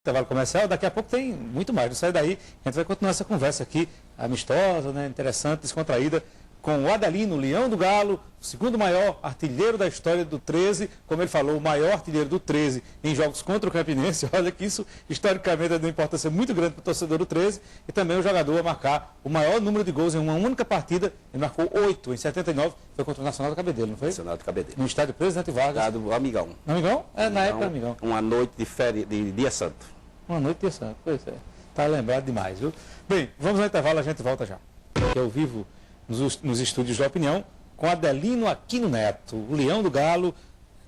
Intervalo comercial, daqui a pouco tem muito mais. Não sai daí, a gente vai continuar essa conversa aqui, amistosa, né, interessante, descontraída, com o Adelino, Leão do Galo, o segundo maior artilheiro da história do 13, como ele falou, o maior artilheiro do 13 em jogos contra o Campinense. Olha que isso, historicamente, é de uma importância muito grande para o torcedor do 13, e também o jogador a marcar o maior número de gols em uma única partida. Ele marcou 8 em 79, foi contra o Nacional do Cabedelo, não foi? Nacional do Cabedelo. No estádio Presidente Vargas. Estádio Amigão. Amigão? Na época Amigão. Uma noite de dia santo. Uma noite de santo, pois é. Está lembrado demais, viu? Bem, vamos ao intervalo, a gente volta já. Aqui ao vivo, nos estúdios da Opinião, com Adelino Aquino Neto, o Leão do Galo,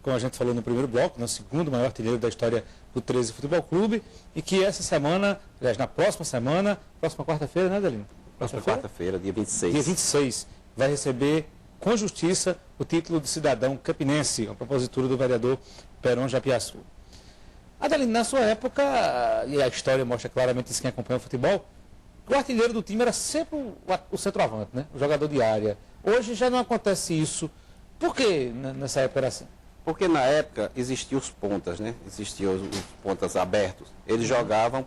como a gente falou no primeiro bloco, no segundo maior artilheiro da história do 13 Futebol Clube, e que essa semana, aliás, na próxima semana, próxima quarta-feira, né, Adelino? Próxima quarta-feira, dia 26. Dia 26, vai receber com justiça o título de cidadão campinense, a propositura do vereador Peron Japiaçu. Adelino, na sua época, e a história mostra claramente isso quem acompanha o futebol, o artilheiro do time era sempre o centroavante, né? O jogador de área. Hoje já não acontece isso. Por que nessa época era assim? Porque na época existiam os pontas, né? Existiam os pontas abertos. Eles jogavam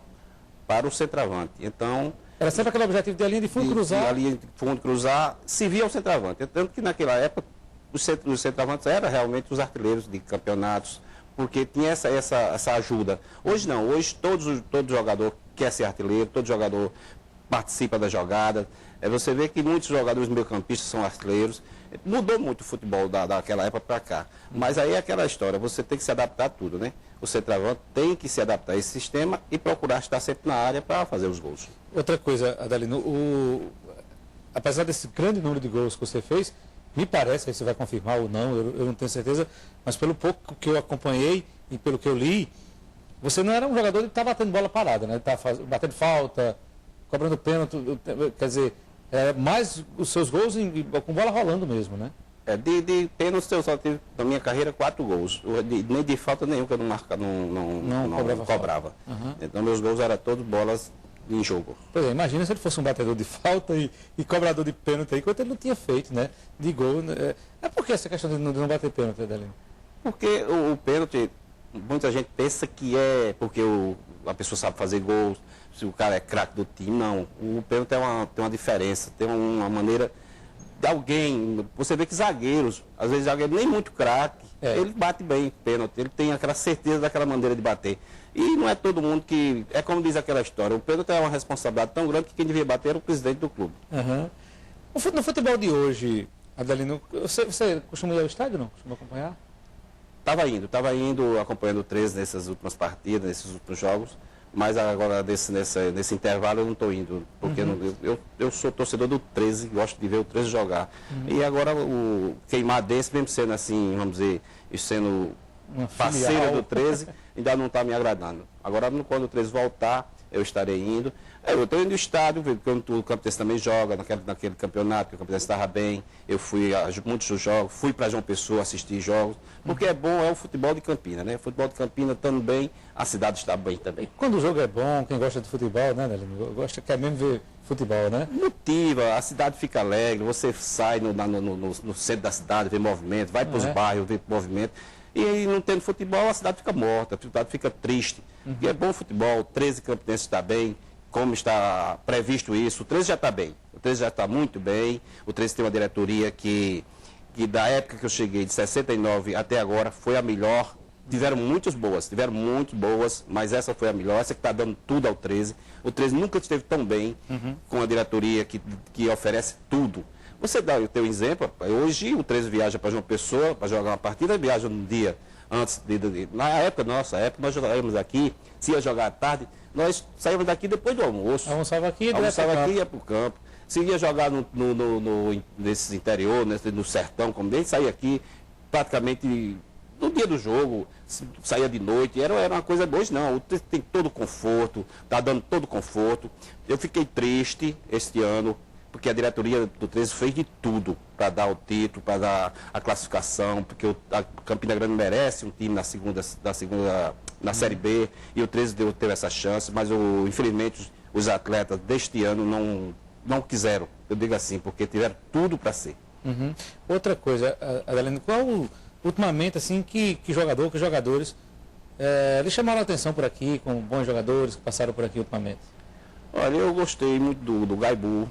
para o centroavante. Então... Era sempre aquele objetivo de a linha de fundo cruzar. A linha de fundo cruzar se via o centroavante. Tanto que naquela época os centroavantes eram realmente os artilheiros de campeonatos, porque tinha essa ajuda. Hoje não, hoje todo jogador quer ser artilheiro, todo jogador participa da jogada. Você vê que muitos jogadores meio-campistas são artilheiros. Mudou muito o futebol daquela época para cá. Mas aí é aquela história, você tem que se adaptar a tudo, né? O centroavante tem que se adaptar a esse sistema e procurar estar sempre na área para fazer os gols. Outra coisa, Adelino, apesar desse grande número de gols que você fez, me parece, aí você vai confirmar ou não, eu não tenho certeza, mas pelo pouco que eu acompanhei e pelo que eu li, você não era um jogador que estava batendo bola parada, né? Estava batendo falta, cobrando pênalti, quer dizer, mais os seus gols com bola rolando mesmo, né? De pênalti eu só tive na minha carreira 4 gols, nem de falta nenhum que eu não cobrava. Uhum. Então meus gols eram todos bolas em jogo. Pois é, imagina se ele fosse um batedor de falta e cobrador de pênalti aí, enquanto ele não tinha feito, né? De gol. Né? Por que essa questão de não bater pênalti, Adelino? Porque o pênalti, muita gente pensa que é porque a pessoa sabe fazer gols, se o cara é craque do time. Não, o pênalti tem uma diferença, tem uma maneira de alguém. Você vê que zagueiros, às vezes zagueiro nem muito craque, ele bate bem pênalti, ele tem aquela certeza daquela maneira de bater. E não é todo mundo que... É como diz aquela história, o pênalti é uma responsabilidade tão grande que quem devia bater era o presidente do clube. Uhum. No futebol de hoje, Adelino, você costuma ir ao estádio, não? Costuma acompanhar? Estava indo acompanhando o 13 nessas últimas partidas, nesses últimos jogos, mas agora nesse intervalo eu não estou indo, porque eu sou torcedor do 13, gosto de ver o 13 jogar. E agora o Queimadense, mesmo sendo assim, vamos dizer, sendo parceiro do 13, ainda não está me agradando. Agora, quando o 13 voltar, eu estarei indo. Eu estou indo no estádio, quando o Campinense também joga, naquele campeonato, que o Campinense estava bem. Eu fui a muitos jogos, fui para João Pessoa assistir jogos, porque é bom, é o futebol de Campina, né? O futebol de Campina estando bem, a cidade está bem também. E quando o jogo é bom, quem gosta de futebol, né, Adelino? Quer mesmo ver futebol, né? Motiva, a cidade fica alegre, você sai no centro da cidade, vê movimento, vai para os bairros, vê movimento. E não tendo futebol, a cidade fica morta, a cidade fica triste. E é bom o futebol, o 13 Campinense está bem, como está previsto isso, o 13 já está bem, o 13 já está muito bem, o 13 tem uma diretoria que da época que eu cheguei, de 69 até agora, foi a melhor. Tiveram muito boas, mas essa foi a melhor, essa que está dando tudo ao 13. O 13 nunca esteve tão bem com a diretoria que oferece tudo. Você dá o teu exemplo, hoje o 13 viaja para João Pessoa para jogar uma partida, viaja no dia antes, nossa época, nós jogávamos aqui, se ia jogar à tarde, nós saímos daqui depois do almoço. Almoçava aqui e ia para o campo. Se ia jogar nesses interior, no sertão, como ele saía aqui praticamente no dia do jogo, saía de noite, era uma coisa boa. Hoje não, tem todo o conforto, está dando todo o conforto. Eu fiquei triste este ano, porque a diretoria do 13 fez de tudo para dar o título, para dar a classificação, porque a Campina Grande merece um time na Série B, e o 13 teve essa chance, mas infelizmente os atletas deste ano não quiseram, eu digo assim, porque tiveram tudo para ser. Outra coisa, Adelino, ultimamente assim, que jogadores lhe chamaram a atenção por aqui, com bons jogadores que passaram por aqui ultimamente? Olha, eu gostei muito do Gaibu.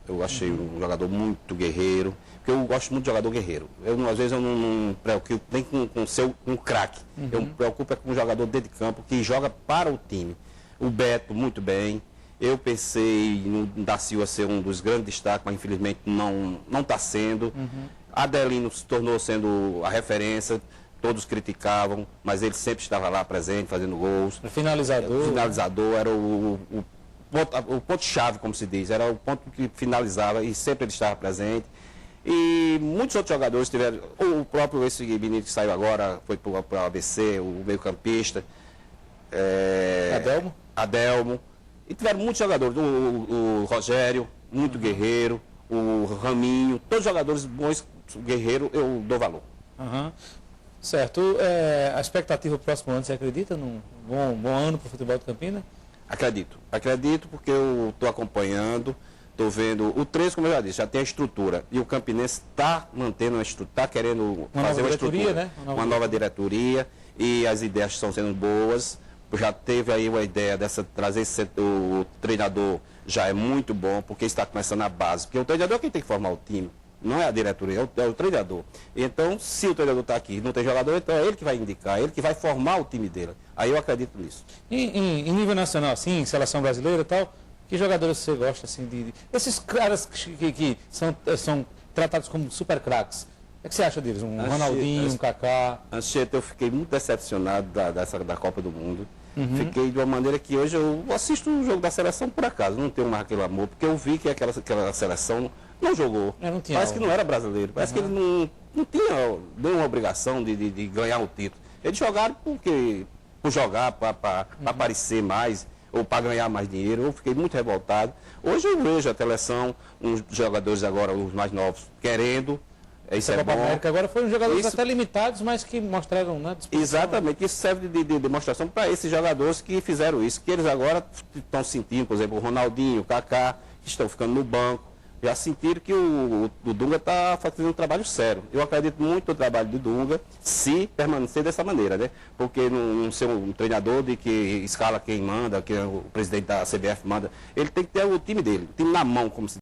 Eu achei um jogador muito guerreiro, porque eu gosto muito de jogador guerreiro. Às vezes eu não me preocupo nem com ser um craque. Eu me preocupo com um jogador dentro de campo que joga para o time. O Beto, muito bem. Eu pensei no Da Silva ser um dos grandes destaques, mas infelizmente não está sendo. Adelino se tornou sendo a referência, todos criticavam, mas ele sempre estava lá presente, fazendo gols. O finalizador. O finalizador era o ponto-chave, como se diz, era o ponto que finalizava e sempre ele estava presente. E muitos outros jogadores tiveram, o próprio esse menino que saiu agora, foi para o ABC, o meio-campista. Adelmo. E tiveram muitos jogadores, o Rogério, muito guerreiro, o Raminho, todos jogadores bons, guerreiro, eu dou valor. Certo. A expectativa para o próximo ano, você acredita num bom ano para o futebol de Campina? Acredito porque eu estou acompanhando, estou vendo, o 13, como eu já disse, já tem a estrutura, e o Campinense está mantendo a estrutura, está querendo fazer uma estrutura, né? Uma nova diretoria, e as ideias estão sendo boas. Já teve aí uma ideia trazer o treinador, já é muito bom, porque está começando a base, porque o treinador é quem tem que formar o time, não é a diretoria, é o treinador. Então, se o treinador está aqui e não tem jogador, então é ele que vai indicar, é ele que vai formar o time dele. Aí eu acredito nisso. Em nível nacional, assim, em seleção brasileira e tal, que jogadores você gosta, assim, esses caras que são tratados como super craques? O que você acha deles? Um Ronaldinho, um Kaká? Anchieta, eu fiquei muito decepcionado da Copa do Mundo. Fiquei de uma maneira que hoje eu assisto o jogo da seleção por acaso, não tenho mais aquele amor, porque eu vi que aquela seleção não jogou. Parece que não era brasileiro, parece que eles não tinham nenhuma obrigação de ganhar o título. Eles jogaram por jogar, para aparecer mais, ou para ganhar mais dinheiro. Eu fiquei muito revoltado. Hoje eu vejo a seleção, uns jogadores agora, os mais novos, querendo. Isso é bom. América agora foram jogadores até limitados, mas que mostraram, né, disposição. Exatamente, isso serve de demonstração para esses jogadores que fizeram isso, que eles agora estão sentindo, por exemplo, o Ronaldinho, o Kaká, que estão ficando no banco, já sentiram que o Dunga está fazendo um trabalho sério. Eu acredito muito no trabalho do Dunga, se permanecer dessa maneira, né? Porque não ser um treinador de que escala quem manda, que o presidente da CBF manda, ele tem que ter o time dele, o time na mão, como se